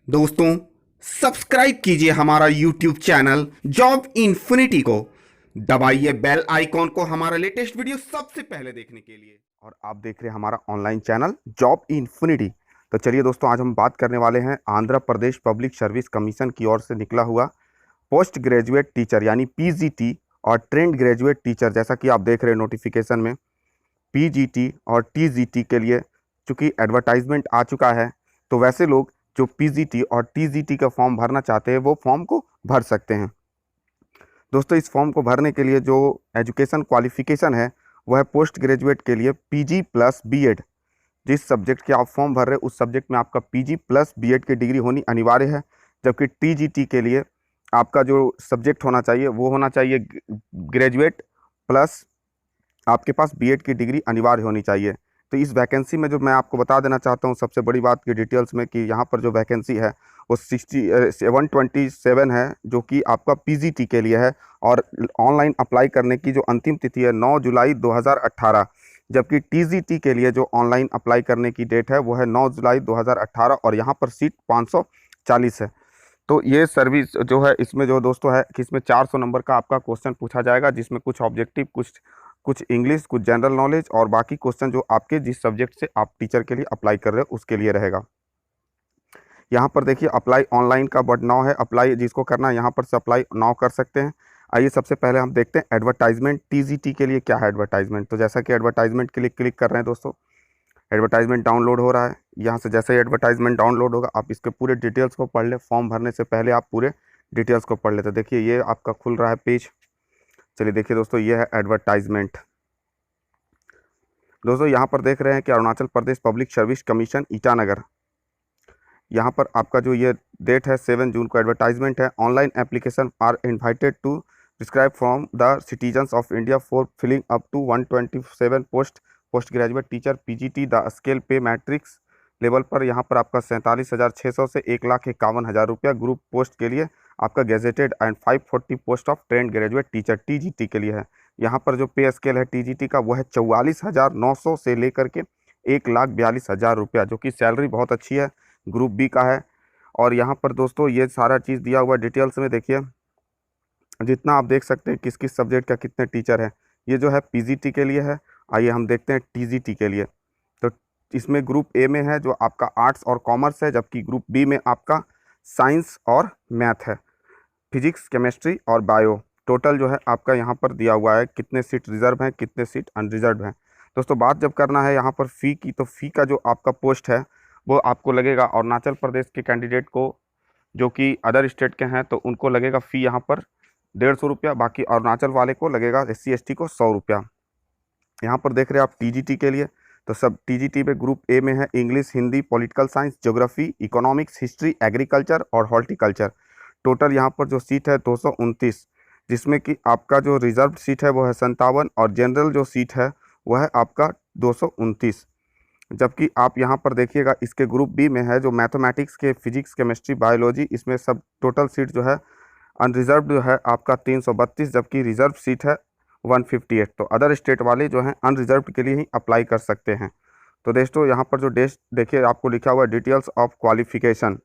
दोस्तों, सब्सक्राइब कीजिए हमारा YouTube चैनल जॉब इन्फिनिटी को। दबाइए बेल आइकॉन को हमारा लेटेस्ट वीडियो सबसे पहले देखने के लिए। और आप देख रहे हैं हमारा ऑनलाइन चैनल जॉब इन्फिनिटी। तो चलिए दोस्तों, आज हम बात करने वाले हैं Andhra Pradesh public service commission की ओर से निकला हुआ पोस्ट ग्रेजुएट टीचर यानी पीजीटी और ट्रेंड ग्रेजुएट टीचर। जैसा कि आप देख रहे हैं नोटिफिकेशन में पीजीटी और टीजीटी के लिए चूँकि एडवर्टाइजमेंट आ चुका है, तो वैसे लोग जो पीजीटी और टीजीटी का फॉर्म भरना चाहते हैं वो फॉर्म को भर सकते हैं। दोस्तों, इस फॉर्म को भरने के लिए जो एजुकेशन क्वालिफिकेशन है वह है पोस्ट ग्रेजुएट के लिए पीजी प्लस बीएड। जिस सब्जेक्ट के आप फॉर्म भर रहे हैं उस सब्जेक्ट में आपका पीजी प्लस बीएड की डिग्री होनी अनिवार्य है। जबकि टीजीटी के लिए आपका जो सब्जेक्ट होना चाहिए वो होना चाहिए ग्रेजुएट प्लस आपके पास बीएड की डिग्री अनिवार्य होनी चाहिए। तो इस वैकेंसी में जो मैं आपको बता देना चाहता हूँ सबसे बड़ी बात की डिटेल्स में कि यहाँ पर जो वैकेंसी है वो 127 है, जो कि आपका पीजीटी के लिए है। और ऑनलाइन अप्लाई करने की जो अंतिम तिथि है 9 जुलाई 2018, जबकि टीजीटी के लिए जो ऑनलाइन अप्लाई करने की डेट है वो है 9 जुलाई 2018 और यहाँ पर सीट 540 है। तो ये सर्विस जो है इसमें जो दोस्तों है कि इसमें 400 नंबर का आपका क्वेश्चन पूछा जाएगा, जिसमें कुछ ऑब्जेक्टिव, कुछ इंग्लिश, कुछ जनरल नॉलेज और बाकी क्वेश्चन जो आपके जिस सब्जेक्ट से आप टीचर के लिए अप्लाई कर रहे हो उसके लिए रहेगा। यहाँ पर देखिए अप्लाई ऑनलाइन का बटन नाउ है, अप्लाई जिसको करना है यहाँ पर से अप्लाई नाउ कर सकते हैं। आइए सबसे पहले हम देखते हैं एडवर्टाइजमेंट टीजीटी के लिए क्या है एडवर्टाइजमेंट। तो जैसा कि एडवर्टाइजमेंट के लिए क्लिक कर रहे हैं दोस्तों, एडवर्टाइजमेंट डाउनलोड हो रहा है। यहाँ से जैसे ही एडवर्टाइजमेंट डाउनलोड होगा आप इसके पूरे डिटेल्स को पढ़ ले। फॉर्म भरने से पहले आप पूरे डिटेल्स को पढ़ लेते। देखिए ये आपका खुल रहा है पेज। चलिए देखिए दोस्तों, ये है एडवर्टाइजमेंट। दोस्तों यहाँ पर देख रहे हैं कि Arunachal Pradesh public service commission Itanagar, यहाँ पर आपका जो ये डेट है 7 जून को एडवर्टाइजमेंट है। Online application are invited to describe from the citizens of India for filling up to 127 post graduate teacher PGT the scale pay matrix level पर। यहाँ पर आपका 47,600 से 1,51,000 रुपया ग्रुप पोस्ट के लिए आपका gazetted and 540 post of trend graduate teacher TGT के लिए है। यहाँ पर जो पे स्केल है टीजीटी का वो है 44,900 से लेकर के 1,42,000 रुपया, जो कि सैलरी बहुत अच्छी है, ग्रुप बी का है। और यहाँ पर दोस्तों ये सारा चीज़ दिया हुआ डिटेल्स में देखिए, जितना आप देख सकते हैं किस किस सब्जेक्ट का कितने टीचर हैं। ये जो है पीजीटी के लिए है। आइए हम देखते हैं टीजीटी के लिए। तो इसमें ग्रुप ए में है जो आपका आर्ट्स और कॉमर्स है, जबकि ग्रुप बी में आपका साइंस और मैथ है, फिजिक्स, केमिस्ट्री और बायो। टोटल जो है आपका यहाँ पर दिया हुआ है कितने सीट रिजर्व हैं, कितने सीट अनरिजर्व हैं। दोस्तों बात जब करना है यहाँ पर फ़ी की, तो फ़ी का जो आपका पोस्ट है वो आपको लगेगा अरुणाचल प्रदेश के कैंडिडेट को, जो कि अदर स्टेट के हैं तो उनको लगेगा फ़ी यहाँ पर 150 रुपया। बाकी अरुणाचल वाले को लगेगा SC ST को 100 रुपया। यहाँ पर देख रहे हैं आप टीजीटी के लिए, तो सब टीजीटी में ग्रुप ए में है English, Hindi, political science, geography, economics, history, agriculture और हॉर्टिकल्चर। टोटल यहाँ पर जो सीट है 229, जिसमें कि आपका जो रिजर्व सीट है वो है 57 और जनरल जो सीट है वह है आपका 229। जबकि आप यहाँ पर देखिएगा इसके ग्रुप बी में है जो मैथमेटिक्स के, फिजिक्स, केमिस्ट्री, बायोलॉजी, इसमें सब टोटल सीट जो है अनरिजर्व जो है आपका 332, जबकि रिजर्व सीट है 158। तो अदर स्टेट वाले जो हैं अनरिजर्व के लिए ही अप्लाई कर सकते हैं। तो दोस्तों यहाँ पर जो डेट देखिए आपको लिखा हुआ है डिटेल्स ऑफ क्वालिफिकेशन।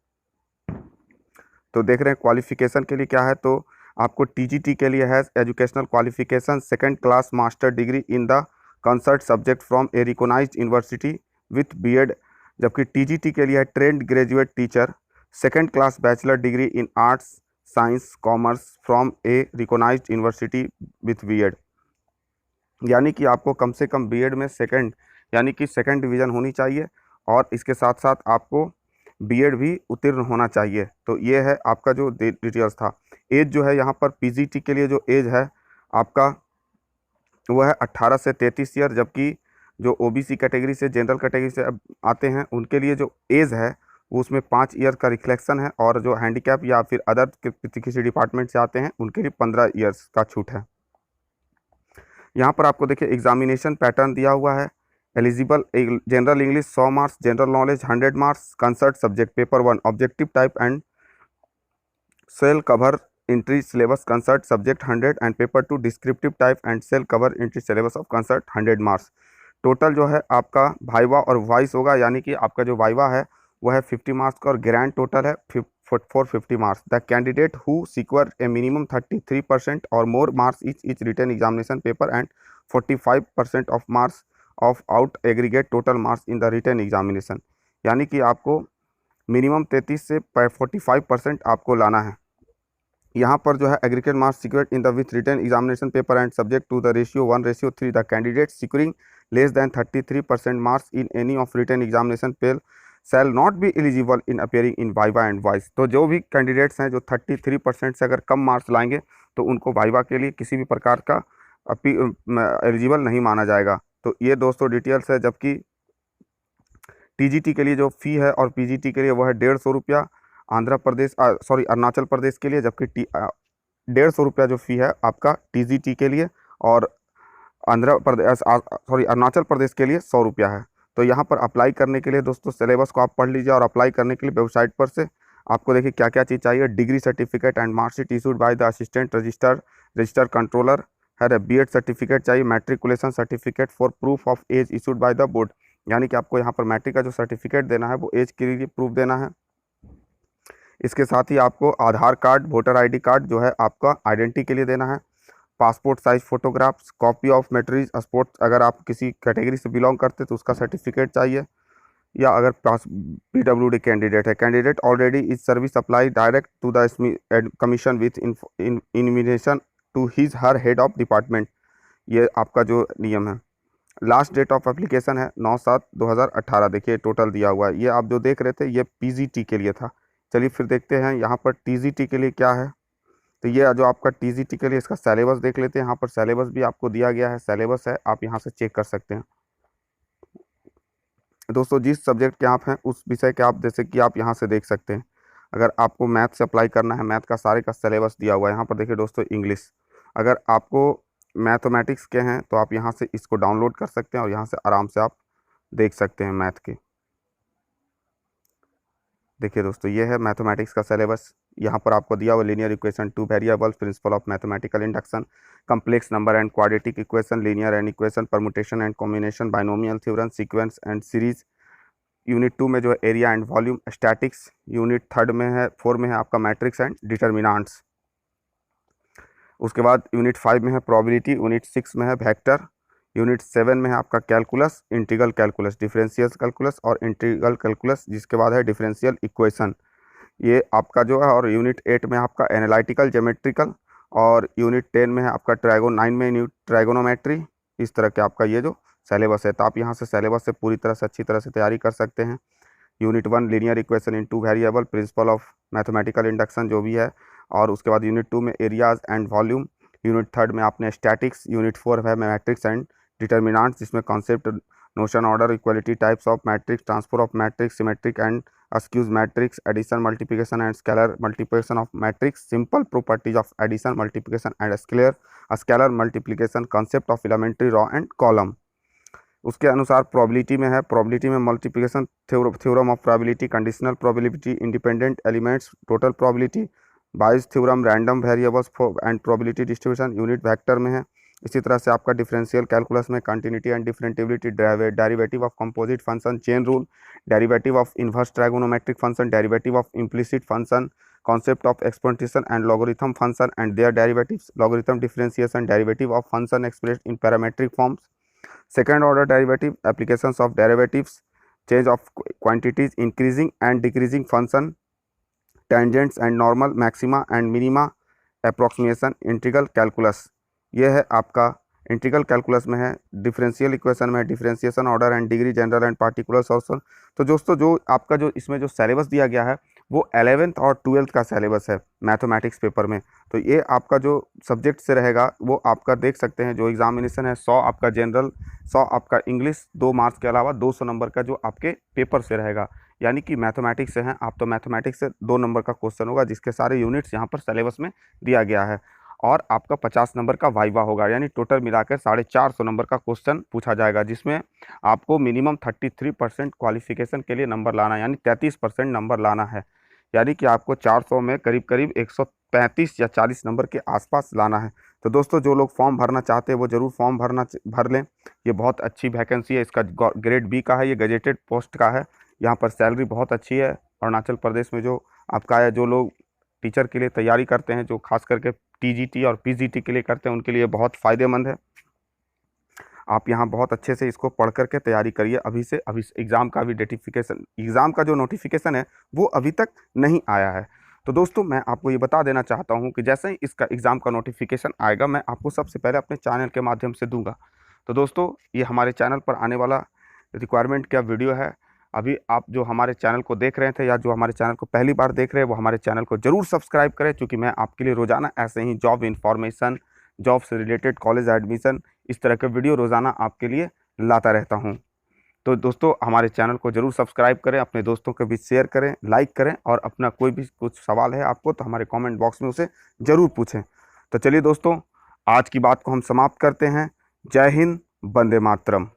तो देख रहे हैं क्वालिफिकेशन के लिए क्या है, तो आपको टीजीटी के लिए है educational qualification 2nd class master degree in the concerned subject from a recognised university with BEd. जबकि टीजीटी के लिए है trained graduate teacher 2nd class bachelor degree in arts, science, commerce from a recognised university with BEd. यानी कि आपको कम से कम BEd में second यानी कि सेकंड डिवीज़न होनी चाहिए और इसके साथ साथ आपको बीएड भी उत्तीर्ण होना चाहिए। तो ये है आपका जो डिटेल्स था। एज जो है यहाँ पर पीजीटी के लिए जो एज है आपका वो है 18 से 33 ईयर, जबकि जो ओबीसी कैटेगरी से, जनरल कैटेगरी से आते हैं उनके लिए जो एज है वो उसमें 5 ईयर का रिफ्लेक्शन है, और जो हैंडीकैप या फिर अदर किसी डिपार्टमेंट से आते हैं उनके लिए 15 ईयर्स का छूट है। यहाँ पर आपको देखिए एग्जामिनेशन पैटर्न दिया हुआ है। Eligible general English 100 marks, general knowledge 100 marks, concerned subject paper 1 objective type and shall cover entire syllabus concerned subject 100 and paper 2 descriptive type and shall cover entire syllabus of concerned 100 marks. Total जो है आपका viva और voice होगा, यानी कि आपका जो viva है वो है 50 मार्क्स का और ग्रैंड टोटल है 450 marks. The candidate who secure a minimum 33% और more marks each written examination paper and 45% of marks of out aggregate total marks in the written examination, यानी कि आपको मिनिमम 33 से 45% आपको लाना है। यहाँ पर जो है aggregate marks secured in the with written examination paper and subject to the ratio 1:3 the candidate securing less than 33% marks in any of written examination पेल shall not be eligible in appearing in viva and voice. तो जो भी candidates हैं जो 33% से अगर कम marks लाएंगे तो उनको वाइवा के लिए किसी भी प्रकार का एलिजिबल नहीं माना जाएगा। तो ये दोस्तों डिटेल्स है। जबकि टीजीटी के लिए जो फ़ी है और पीजीटी के लिए वो है 150 रुपया अरुणाचल प्रदेश के लिए, जबकि 150 रुपया जो फ़ी है आपका टीजीटी के लिए और अरुणाचल प्रदेश के लिए 100 रुपया है। तो यहाँ पर अप्लाई करने के लिए दोस्तों सिलेबस को आप पढ़ लीजिए और अप्लाई करने के लिए वेबसाइट पर से आपको देखिए क्या क्या चीज़ चाहिए। Degree certificate and marksheet issued by the assistant register controller है। बीएड सर्टिफिकेट चाहिए। Matriculation certificate for proof of age issued by the board, यानी कि आपको यहाँ पर मैट्रिक का जो सर्टिफिकेट देना है वो एज के लिए प्रूफ देना है। इसके साथ ही आपको Aadhaar card, voter ID card जो है आपका आइडेंटिटी के लिए देना है। Passport size photographs, copy of matric sports, अगर आप किसी कैटेगरी से बिलोंग करते तो उसका सर्टिफिकेट चाहिए, या अगर पास PWD कैंडिडेट है, candidate already is service apply direct to the commission with invitation to his her head of department. ये आपका जो नियम है। लास्ट डेट ऑफ एप्लीकेशन है 9/7/2018। देखिए टोटल दिया हुआ है। ये आप जो देख रहे थे ये PGT के लिए था। चलिए फिर देखते हैं यहाँ पर TGT के लिए क्या है। तो ये जो आपका TGT के लिए इसका सिलेबस देख लेते हैं। यहाँ पर सिलेबस भी आपको दिया गया है, सिलेबस है, आप यहाँ से चेक कर सकते हैं। दोस्तों जिस सब्जेक्ट के आप हैं उस विषय के आप जैसे कि आप यहाँ से देख सकते हैं। अगर आपको मैथ से अप्लाई करना है, मैथ का सारे का सिलेबस दिया हुआ है। यहाँ पर देखिए दोस्तों इंग्लिश, अगर आपको मैथमेटिक्स के हैं तो आप यहाँ से इसको डाउनलोड कर सकते हैं और यहाँ से आराम से आप देख सकते हैं मैथ के। देखिए दोस्तों ये है मैथमेटिक्स का सिलेबस। यहाँ पर आपको दिया हुआ linear equation, two variables, principle of mathematical induction, complex number and quadratic equation, linear and equation, permutation and combination, binomial theorem, sequence and series. Unit 2 में जो है area and volume, statics. Unit 4 में है आपका मैट्रिक्स एंड डिटर्मिनांट्स। उसके बाद unit 5 में है प्रोबेबिलिटी, यूनिट 6 में है वेक्टर, यूनिट 7 में है आपका calculus, integral calculus, differential calculus और इंटीग्रल कैलकुलस, जिसके बाद है डिफरेंशियल इक्वेशन, ये आपका जो है। और यूनिट 8 में आपका एनालिटिकल ज्योमेट्रिकल, और यूनिट 10 में है आपका 9 में ट्राइगोनोमेट्री। इस तरह के आपका ये जो सिलेबस है, तो आप यहाँ से सिलेबस से पूरी तरह से अच्छी तरह से तैयारी कर सकते हैं। Unit 1 linear equation in 2 variable, principle of mathematical induction जो भी है, और उसके बाद यूनिट 2 में एरियाज एंड वॉल्यूम। यूनिट 3 में आपने स्टैटिक्स। यूनिट 4 है मैट्रिक्स एंड डिटर्मिनांट्स, जिसमें concept, notion, order, equality, types of matrix, transfer of matrix, symmetric and skew matrix, addition, multiplication and scalar multiplication of matrix, simple properties of addition, multiplication and scalar multiplication, concept of elementary row and column. उसके अनुसार probability में है, probability में multiplication theorem of probability, conditional probability, independent elements, total probability, Bayes theorem, random variables and probability distribution. Unit vector में है। इसी तरह से आपका डिफरेंशियल कैलकुलस में continuity and differentiability, derivative of composite function, chain rule, derivative of inverse trigonometric function, derivative of implicit function, concept of exponentiation and logarithm function and their derivatives, logarithm differentiation, derivative of function expressed in parametric forms, second order derivative, applications of derivatives, change of quantities, increasing and decreasing function, tangents and normal, maxima and minima, approximation, integral calculus। ये है आपका integral calculus में है। Differential equation में differentiation, order and degree, general and particular solution. तो दोस्तों जो आपका जो इसमें जो सिलेबस दिया गया है वो 11th और 12th का सिलेबस है मैथमेटिक्स पेपर में। तो ये आपका जो सब्जेक्ट से रहेगा वो आपका देख सकते हैं। जो एग्जामिनेशन है 100 आपका जनरल, 100 आपका इंग्लिश, 2 मार्क्स के अलावा 200 नंबर का जो आपके पेपर से रहेगा। यानी कि मैथमेटिक्स से हैं आप तो मैथमेटिक्स से 2 नंबर का क्वेश्चन होगा, जिसके सारे यूनिट्स यहाँ पर सिलेबस में दिया गया है। और आपका 50 नंबर का वाइवा होगा, यानी टोटल मिलाकर 450 नंबर का क्वेश्चन पूछा जाएगा, जिसमें आपको मिनिमम 33% क्वालिफिकेशन के लिए नंबर लाना है, यानी 33% नंबर लाना है। यानी कि आपको 400 में करीब करीब 135 या 40 नंबर के आसपास लाना है। तो दोस्तों जो लोग फॉर्म भरना चाहते हैं वो ज़रूर फॉर्म भर लें। ये बहुत अच्छी वैकेंसी है। इसका ग्रेड B का है, ये गजेटेड पोस्ट का है। यहाँ पर सैलरी बहुत अच्छी है। अरुणाचल प्रदेश में जो आपका है, जो लोग टीचर के लिए तैयारी करते हैं, जो खास करके टीजीटी और पीजीटी के लिए करते हैं, उनके लिए बहुत फ़ायदेमंद है। आप यहाँ बहुत अच्छे से इसको पढ़ करके तैयारी करिए। अभी एग्ज़ाम का भी एग्ज़ाम का जो नोटिफिकेशन है वो अभी तक नहीं आया है। तो दोस्तों मैं आपको ये बता देना चाहता हूँ कि जैसे ही इसका एग्ज़ाम का नोटिफिकेशन आएगा, मैं आपको सबसे पहले अपने चैनल के माध्यम से दूंगा। तो दोस्तों ये हमारे चैनल पर आने वाला रिक्वायरमेंट का वीडियो है। अभी आप जो हमारे चैनल को देख रहे थे या जो हमारे चैनल को पहली बार देख रहे हैं, वो हमारे चैनल को ज़रूर सब्सक्राइब करें, क्योंकि मैं आपके लिए रोज़ाना ऐसे ही जॉब इन्फॉर्मेशन, जॉब से रिलेटेड, कॉलेज एडमिशन, इस तरह के वीडियो रोज़ाना आपके लिए लाता रहता हूं। तो दोस्तों हमारे चैनल को ज़रूर सब्सक्राइब करें, अपने दोस्तों के बीच शेयर करें, लाइक करें, और अपना कोई भी कुछ सवाल है आपको तो हमारे कमेंट बॉक्स में उसे ज़रूर पूछें। तो चलिए दोस्तों, आज की बात को हम समाप्त करते हैं। जय हिंद, वंदे मातरम।